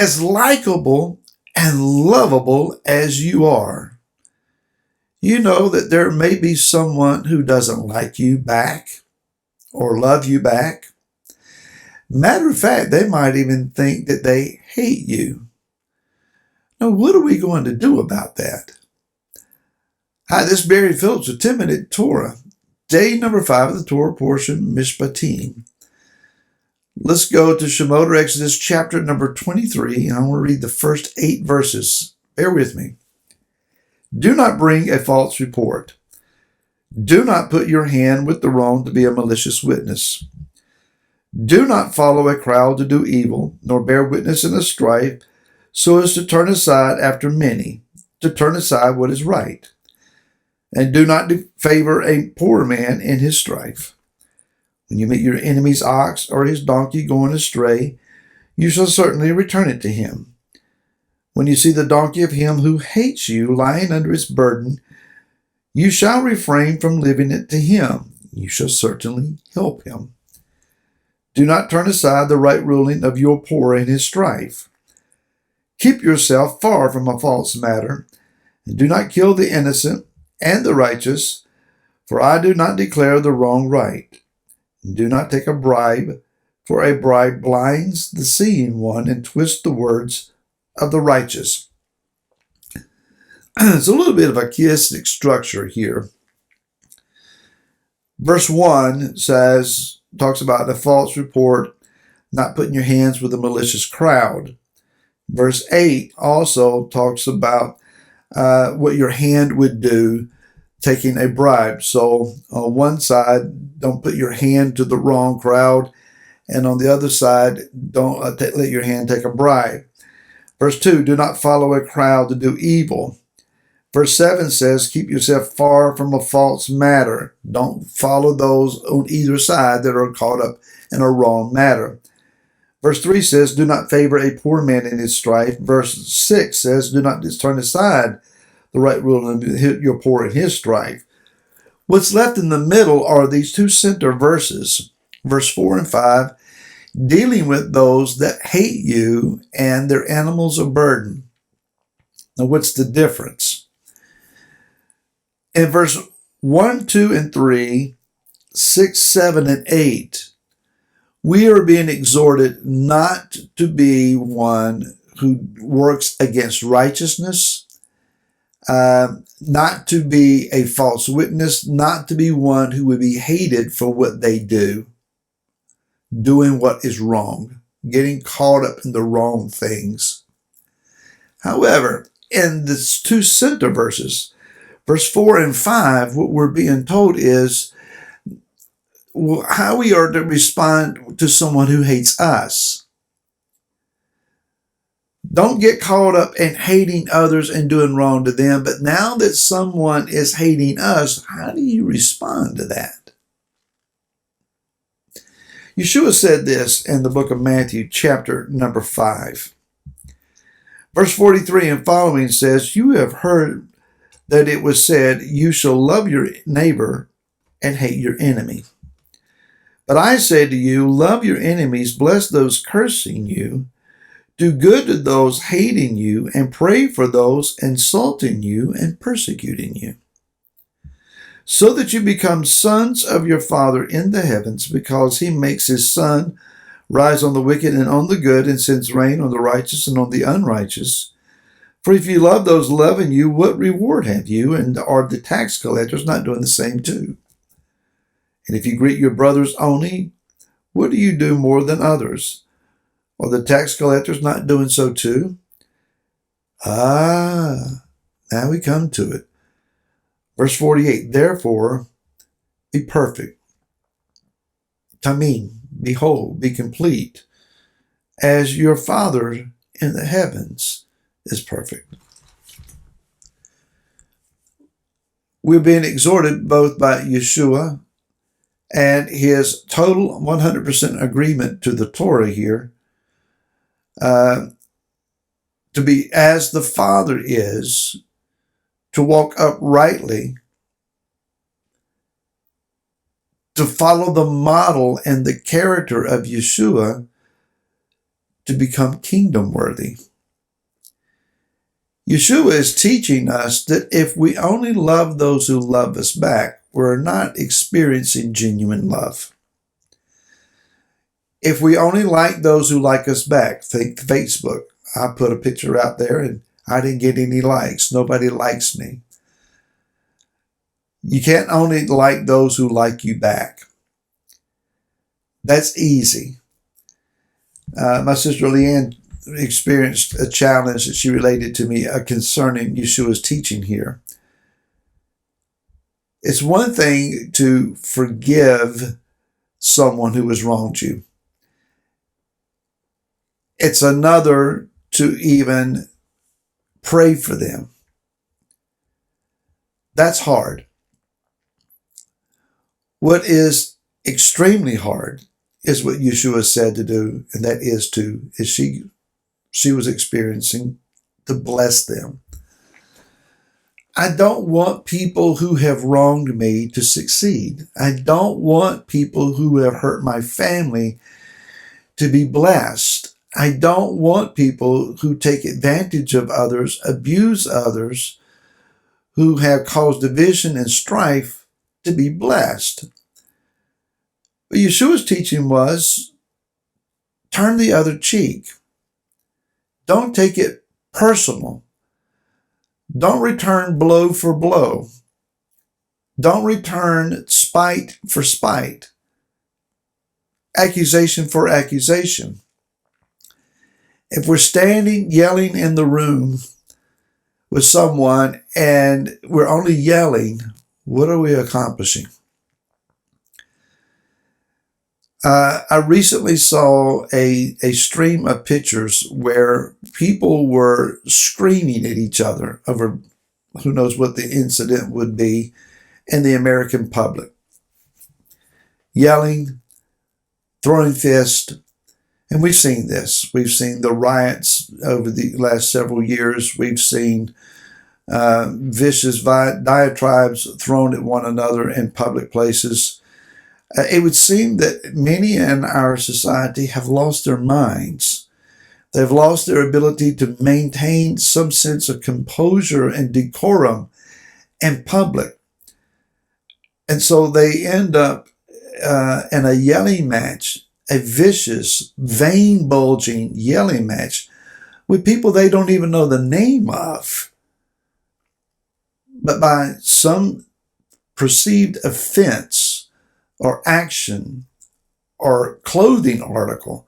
as likable and lovable as you are. You know that there may be someone who doesn't like you back or love you back. Matter of fact, they might even think that they hate you. Now, what are we going to do about that? Hi, this is Barry Phillips with 10-Minute Torah. Day number 5 of the Torah portion, Mishpatim. Let's go to Shemot or Exodus chapter number 23, and I want to read the first 8 verses. Bear with me. Do not bring a false report. Do not put your hand with the wrong to be a malicious witness. Do not follow a crowd to do evil, nor bear witness in a strife, so as to turn aside after many, to turn aside what is right. And do not favor a poor man in his strife. When you meet your enemy's ox or his donkey going astray, you shall certainly return it to him. When you see the donkey of him who hates you lying under its burden, you shall refrain from leaving it to him. You shall certainly help him. Do not turn aside the right ruling of your poor in his strife. Keep yourself far from a false matter, and do not kill the innocent and the righteous, for I do not declare the wrong right. Do not take a bribe, for a bribe blinds the seeing one and twists the words of the righteous. It's a little bit of a chiastic structure here. Verse 1 talks about the false report, not putting your hands with a malicious crowd. Verse 8 also talks about what your hand would do, taking a bribe. So on one side, don't put your hand to the wrong crowd, and on the other side, don't let your hand take a bribe. Verse 2, do not follow a crowd to do evil. Verse 7 says, keep yourself far from a false matter. Don't follow those on either side that are caught up in a wrong matter. Verse 3 says, do not favor a poor man in his strife. Verse 6 says, do not turn aside the right rule and your poor in his strife. What's left in the middle are these two center verses, verse 4 and 5, dealing with those that hate you and their animals of burden. Now, what's the difference? In verse 1, 2, and 3, 6, 7, and 8, we are being exhorted not to be one who works against righteousness, not to be a false witness, not to be one who would be hated for what they do, doing what is wrong, getting caught up in the wrong things. However, in the two center verses, verse 4 and 5, what we're being told is how we are to respond to someone who hates us. Don't get caught up in hating others and doing wrong to them. But now that someone is hating us, how do you respond to that? Yeshua said this in the book of Matthew, chapter number 5. Verse 43 and following says, you have heard that it was said, you shall love your neighbor and hate your enemy. But I say to you, love your enemies, bless those cursing you, do good to those hating you, and pray for those insulting you and persecuting you, so that you become sons of your Father in the heavens, because he makes his sun rise on the wicked and on the good, and sends rain on the righteous and on the unrighteous. For if you love those loving you, what reward have you? And are the tax collectors not doing the same too? And if you greet your brothers only, what do you do more than others? Are the tax collectors not doing so too? Now we come to it. Verse 48, therefore, be perfect. Tamim, be whole, be complete, as your Father in the heavens is perfect. We're being exhorted both by Yeshua and his total 100% agreement to the Torah here, to be as the Father is, to walk uprightly, to follow the model and the character of Yeshua, to become kingdom worthy. Yeshua is teaching us that if we only love those who love us back, we're not experiencing genuine love. If we only like those who like us back, think Facebook. I put a picture out there and I didn't get any likes. Nobody likes me. You can't only like those who like you back. That's easy. My sister Leanne experienced a challenge that she related to me concerning Yeshua's teaching here. It's one thing to forgive someone who has wronged you. It's another to even pray for them. That's hard. What is extremely hard is what Yeshua said to do, and that is she was experiencing to bless them. I don't want people who have wronged me to succeed. I don't want people who have hurt my family to be blessed. I don't want people who take advantage of others, abuse others, who have caused division and strife to be blessed. But Yeshua's teaching was, turn the other cheek. Don't take it personal. Don't return blow for blow. Don't return spite for spite. Accusation for accusation. If we're standing yelling in the room with someone and we're only yelling, what are we accomplishing? I recently saw a stream of pictures where people were screaming at each other over who knows what the incident would be in the American public. Yelling, throwing fists, and we've seen this. We've seen the riots over the last several years. We've seen vicious diatribes thrown at one another in public places. It would seem that many in our society have lost their minds. They've lost their ability to maintain some sense of composure and decorum in public. And so they end up in a yelling match, a vicious, vein-bulging yelling match with people they don't even know the name of. But by some perceived offense or action or clothing article,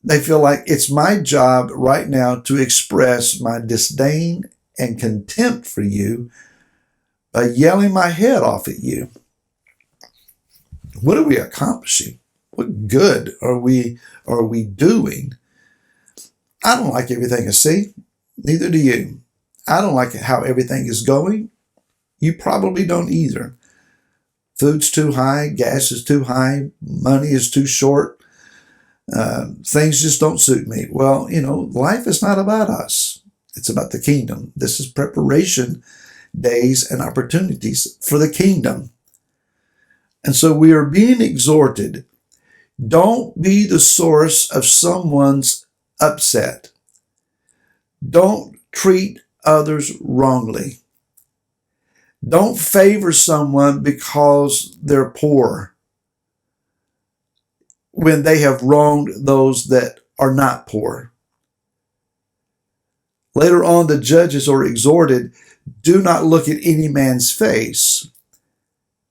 they feel like it's my job right now to express my disdain and contempt for you by yelling my head off at you. What are we accomplishing? What good are we doing? I don't like everything I see. Neither do you. I don't like how everything is going. You probably don't either. Food's too high, gas is too high, money is too short, things just don't suit me. Well, life is not about us. It's about the kingdom. This is preparation days and opportunities for the kingdom. And so we are being exhorted, don't be the source of someone's upset. Don't treat others wrongly. Don't favor someone because they're poor when they have wronged those that are not poor. Later on, the judges are exhorted, do not look at any man's face.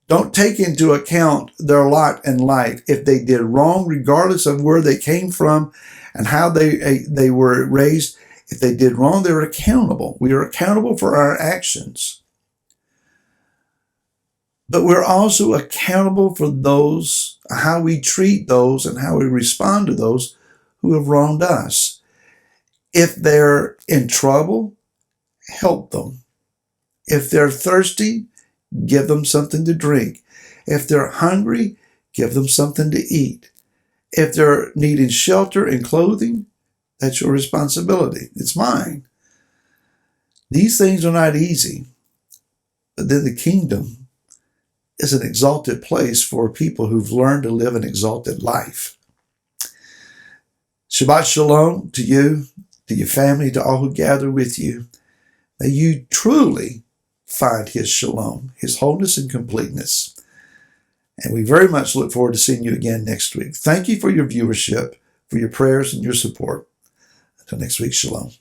Don't take into account their lot in life. If they did wrong, regardless of where they came from and how they were raised, if they did wrong, they're accountable. We are accountable for our actions. But we're also accountable for those, how we treat those and how we respond to those who have wronged us. If they're in trouble, help them. If they're thirsty, give them something to drink. If they're hungry, give them something to eat. If they're needing shelter and clothing, that's your responsibility. It's mine. These things are not easy. But then the kingdom is an exalted place for people who've learned to live an exalted life. Shabbat Shalom to you, to your family, to all who gather with you. May you truly find His shalom, His wholeness and completeness. And we very much look forward to seeing you again next week. Thank you for your viewership, for your prayers and your support. Until next week, Shalom.